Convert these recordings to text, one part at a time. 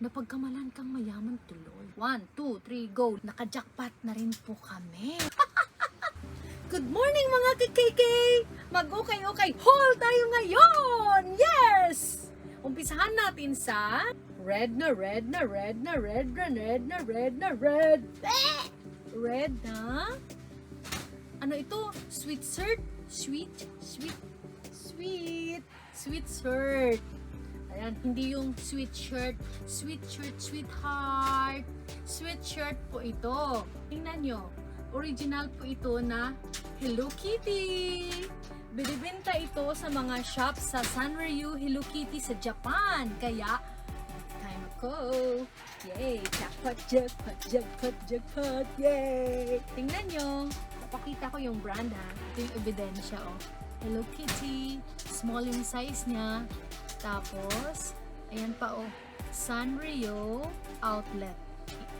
napagkamalan kang mayaman tuloy. 1, 2, 3, go! Naka-jackpot na rin po kami. Good morning mga KKK! Mag-ukay-ukay haul tayo ngayon! Yes! Umpisahan natin sa red na. Ano ito? Sweet shirt? Sweet shirt. Ayan, hindi yung sweet shirt, sweetheart. Sweet shirt po ito. Tingnan nyo, original po ito na Hello Kitty. Binibenta ito sa mga shops sa Sanrio Hello Kitty sa Japan. Kaya, time ako. Yay! Jackpot! Yay! Tingnan nyo. Napakita ko yung brand ha. Ito yung ebidensya oh. Hello Kitty. Small yung size niya. Tapos, ayan pa oh. Sanrio Outlet.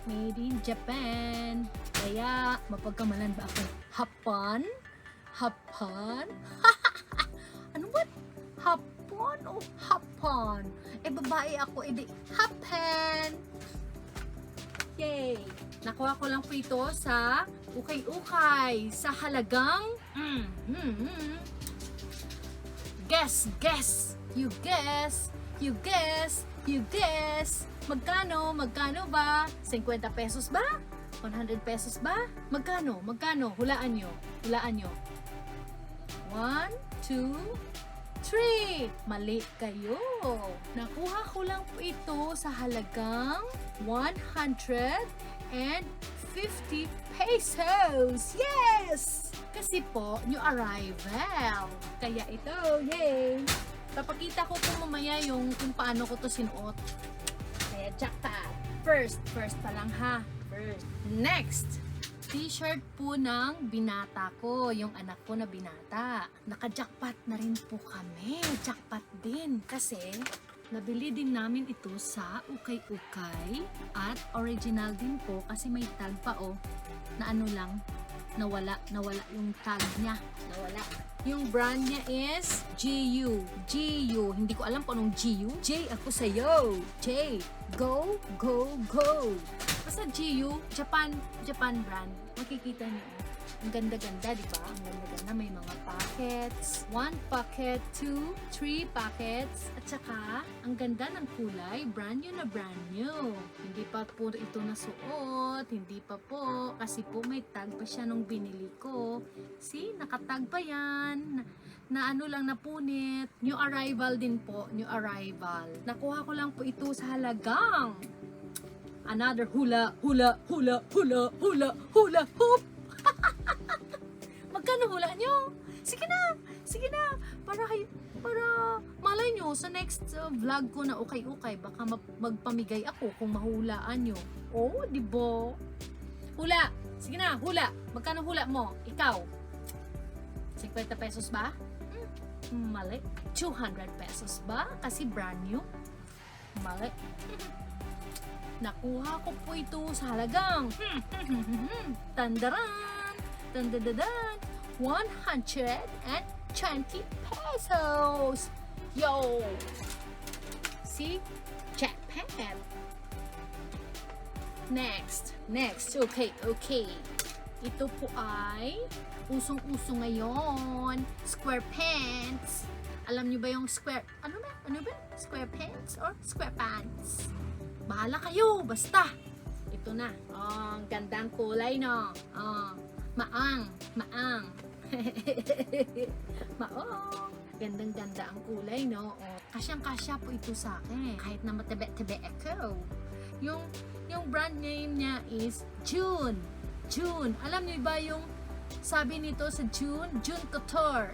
Made in Japan. Kaya, mapagkamalan ba ako? Hapon? Ano ba? Hapon o hapon? Eh, babae ako, edi happen! Yay! Nakuha ko lang po ito sa UKAY-UKAY sa halagang guess! You guess! Magkano ba? 50 pesos ba? 100 pesos ba? Magkano? Hulaan nyo. 1, 2, 3. Mali kayo. Nakuha ko lang po ito sa halagang 150 pesos. Yes! Kasi po, new arrival. Kaya ito, yay! Papakita ko po mamaya yung kung paano ko to sinuot. Kaya jackpot. First pa lang ha. Next, t-shirt po ng binata ko, yung anak ko na binata. Naka-jackpot na rin po kami. Jackpot din kasi nabili din namin ito sa UKAY-UKAY at original din po kasi may tag pa oh na ano lang, nawala yung tag niya. Yung brand niya is GU. Hindi ko alam kung anong GU. J ako sa'yo. J. Go. Basta GU, Japan brand. Makikita niyo. Ang ganda-ganda, di ba? Ang ganda-ganda. May mga packets. 1 packet, 2, 3 packets. At saka, ang ganda ng kulay. Brand new. Hindi pa po ito nasuot. Hindi pa po. Kasi po may tag pa siya nung binili ko. See? Nakatag pa yan. Na ano lang napunit. New arrival din po. New arrival. Nakuha ko lang po ito sa halagang another hula hoop. Magkano hula nyo? Sige na. Para malay nyo sa next vlog ko na ukay-ukay, baka magpamigay ako kung mahulaan nyo. Oh, diba? Hula. Sige na, hula. Magkano hula mo? Ikaw? 50 pesos ba? Mali. 200 pesos ba? Kasi brand new. Mali. Nakuha ko po ito sa halagang tandaran 120 pesos. Yo! See? Japan. Next. Okay. Ito po ay usong-uso ngayon. Square pants. Alam niyo ba yung square? Ano ba? Square pants or square pants? Bahala kayo, basta. Ito na. Oh, ang gandang kulay, no? Oh, maang. Maang. Gandang-ganda ang kulay, no? Oh, kasyang-kasya po ito sa akin. Kahit na matebe-tebe ako. Yung brand name niya is June. Alam niyo ba yung sabi nito sa June Couture?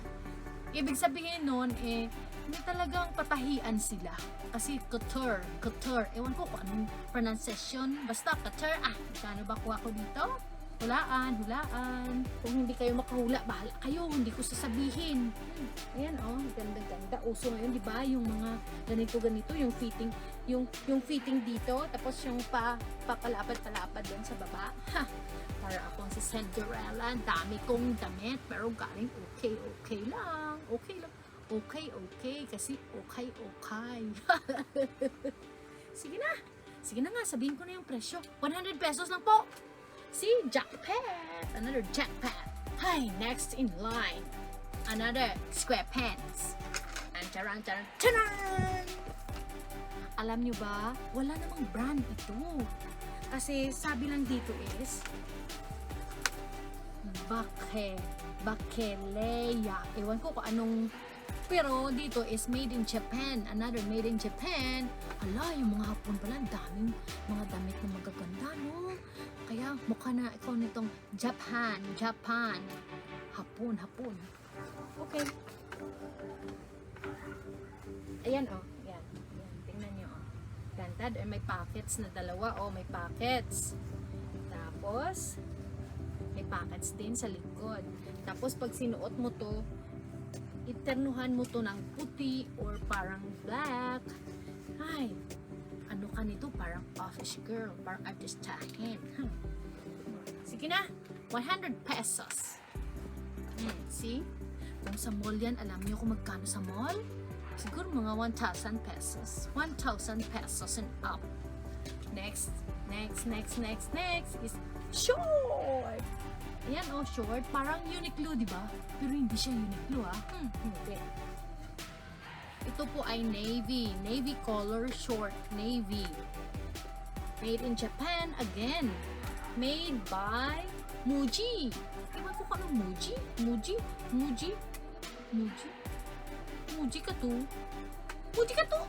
Ibig sabihin nun, hindi talagang patahian sila. Kasi couture. Ewan ko kung anong pronunciation. Basta couture. Kano ba kuha ko dito? Hulaan. Kung hindi kayo makahula, bahala kayo. Hindi ko sasabihin. Ayan ganda-ganda. Uso ngayon, di ba? Yung mga ganito, yung fitting dito. Tapos yung papalapad-palapad din sa baba. Para akong si Cinderella. Dami kong damit. Pero galing okay lang. Okay. Kasi okay. Sige Sige na nga, sabihin ko na yung presyo. 100 pesos lang po. See, jackpot. Another jackpot. Hi, next in line. Another square pants. And charan, charan, charan! Alam nyo ba, wala namang brand ito. Kasi sabi lang dito is Bakeleya. Ewan ko kung anong, pero dito is made in Japan. Another made in Japan. Ala, yung mga Hapon pala, daming mga damit na magaganda, no? Kaya mukha na ikaw nitong Japan. Hapon. Okay. Ayan, oh. Ayan. Tingnan nyo, oh. Ganda. May pockets na dalawa. Oh, may pockets. Tapos, may pockets din sa likod. Tapos, pag sinuot mo to, iternuhan mo to ng puti or parang black. Ay, ano ka nito? Parang office girl. Parang artistahin. Sige na. 100 pesos. See? Kung sa mall yan, alam niyo kung magkano sa mall? Siguro mga 1,000 pesos. 1,000 pesos and up. Next is short. Ayan, oh, short. Parang Uniqlo, di ba? Pero hindi siya Uniqlo, ah. Hindi. Ito po ay navy. Navy color short. Navy. Made in Japan again. Made by Muji. Iwan ko ka ng Muji? Muji ka to. Muji ka to.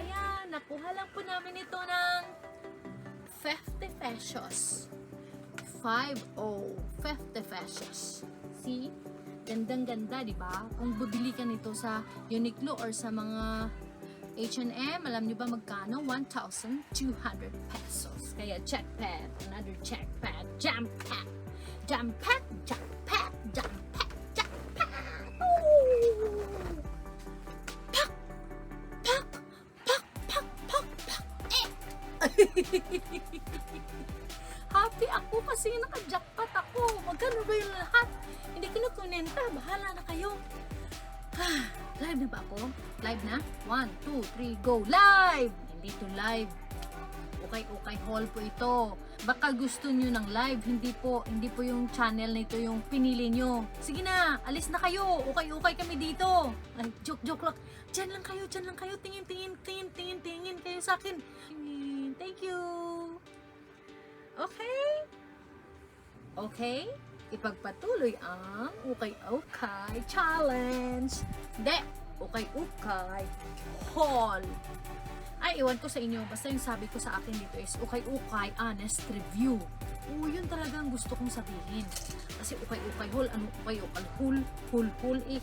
Ayan, nakuha lang po namin ito ng 50 pesos. 50 pesos. See? Gandang-ganda, di ba? Kung bibili ka nito sa Uniqlo or sa mga H&M, alam niyo ba magkano? 1,200 pesos. Kaya jackpot, another jackpot, jam pack. Ooh! Pak. Happy ako kasi naka-jackpot ako. Magkano ba yung lahat? Hindi kinukunenta. Bahala na kayo. Live na ba ako? Live na? 1, 2, 3, go! Live! Hindi to live. UKAY-UKAY haul po ito. Baka gusto nyo ng live. Hindi po yung channel na ito yung pinili nyo. Sige na, alis na kayo. UKAY-UKAY kami dito. Ay, joke lang. Diyan lang kayo. Tingin kayo sa akin. Thank you. Okay? Ipagpatuloy ang UKAY-UKAY challenge. Hindi, UKAY-UKAY haul. Ay, iwan ko sa inyo. Basta yung sabi ko sa akin dito is UKAY-UKAY honest review. Yun talagang gusto kong sabihin. Kasi UKAY-UKAY haul, ano UKAY-UKAY haul eh.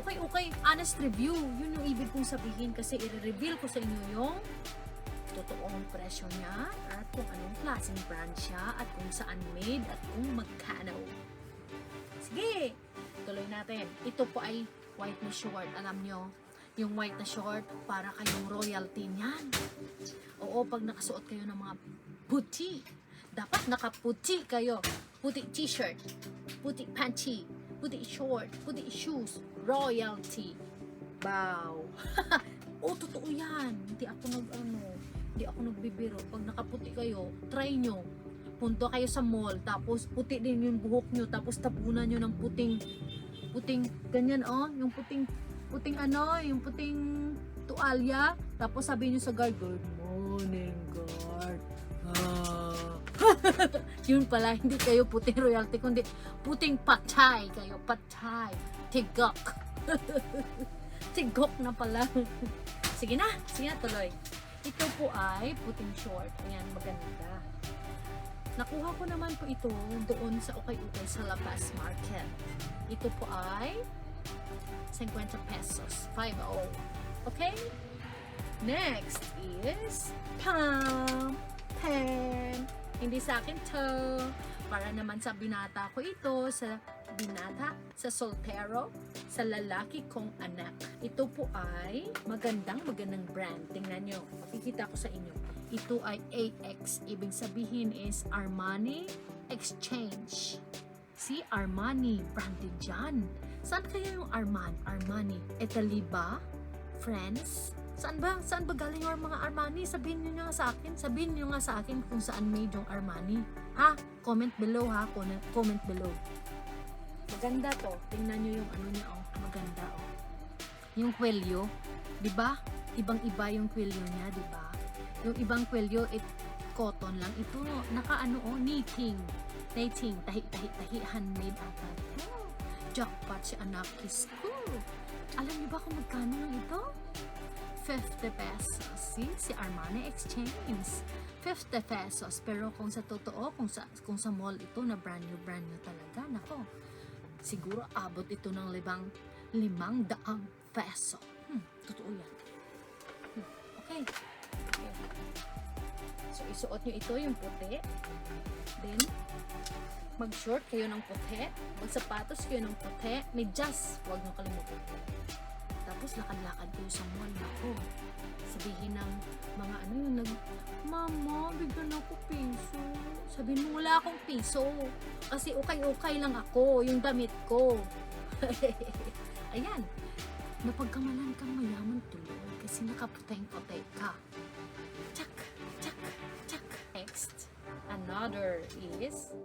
UKAY-UKAY honest review. Yun yung ibig kong sabihin kasi i-reveal ko sa inyo yung totoong presyo niya at kung anong klaseng brand siya at kung saan made at kung magkano. Sige, tuloy natin. Ito po ay white na short. Alam nyo, yung white na short, para kayong royalty niyan. Oo, pag nakasuot kayo ng mga puti, dapat nakaputi kayo. Puti t-shirt, puti panty, puti short, puti shoes, royalty. Wow! Totoo yan. Hindi ako nagbibiro. Pag nakaputi kayo, try nyo. Punta kayo sa mall, tapos puti din yung buhok nyo, tapos tabunan nyo ng puting ganyan, yung puting tuwalya, tapos sabihin nyo sa guard, good morning guard. Yun pala, hindi kayo puting royalty, kundi puting patay kayo, tigok. Tigok na pala. Sige na, tuloy. Ito po ay puting short. Ayan, maganda. Nakuha ko naman po ito doon sa UKAY-UKAY sa Labas Market. Ito po ay 50 pesos. 50. Okay? Next is pen. Hindi sa akin to. Para naman sa binata ko ito, sa soltero, sa lalaki kong anak. Ito po ay magandang brand. Tingnan nyo. Makikita ko sa inyo. Ito ay AX. Ibig sabihin is Armani Exchange. Si Armani, branded dyan. Saan kaya yung Armani? Italy ba? France? Saan ba galing yung mga Armani? Sabihin niyo nga sa akin. Sabihin niyo nga sa akin kung saan made yung Armani. Ha? Comment below ha. Comment below. Maganda to. Tingnan niyo yung ano niya, oh. Maganda, oh. Yung kwelyo, 'di ba? Ibang-iba yung kwelyo niya, 'di ba? Yung ibang kwelyo cotton lang. Ito naka-ano, oh, knitting, tahi, handmade ata. Oh, jackpot si Anakis ko. Alam niyo ba kung magkano lang ito? 50 pesos. See? Si Armani Exchange. 50 pesos. Pero kung sa totoo, kung sa mall ito na brand new talaga, nako. Siguro abot ito ng 500 peso. Totoo yan. Okay. So, isuot nyo ito, yung puti. Then, mag-short kayo ng puti. Mag-sapatos kayo ng puti. Medyas, huwag nyo kalimutan. Tapos, lakad-lakad kayo sa mall. Ako, sabihin ng mga ano yung Mama, bigyan ako piso. Sabihin mo, wala akong piso. Kasi ukay-ukay lang ako, yung damit ko. Ayan. Napagkamalan kang mayaman tuloy kasi nakaputay-putay ka. Check. Next, another is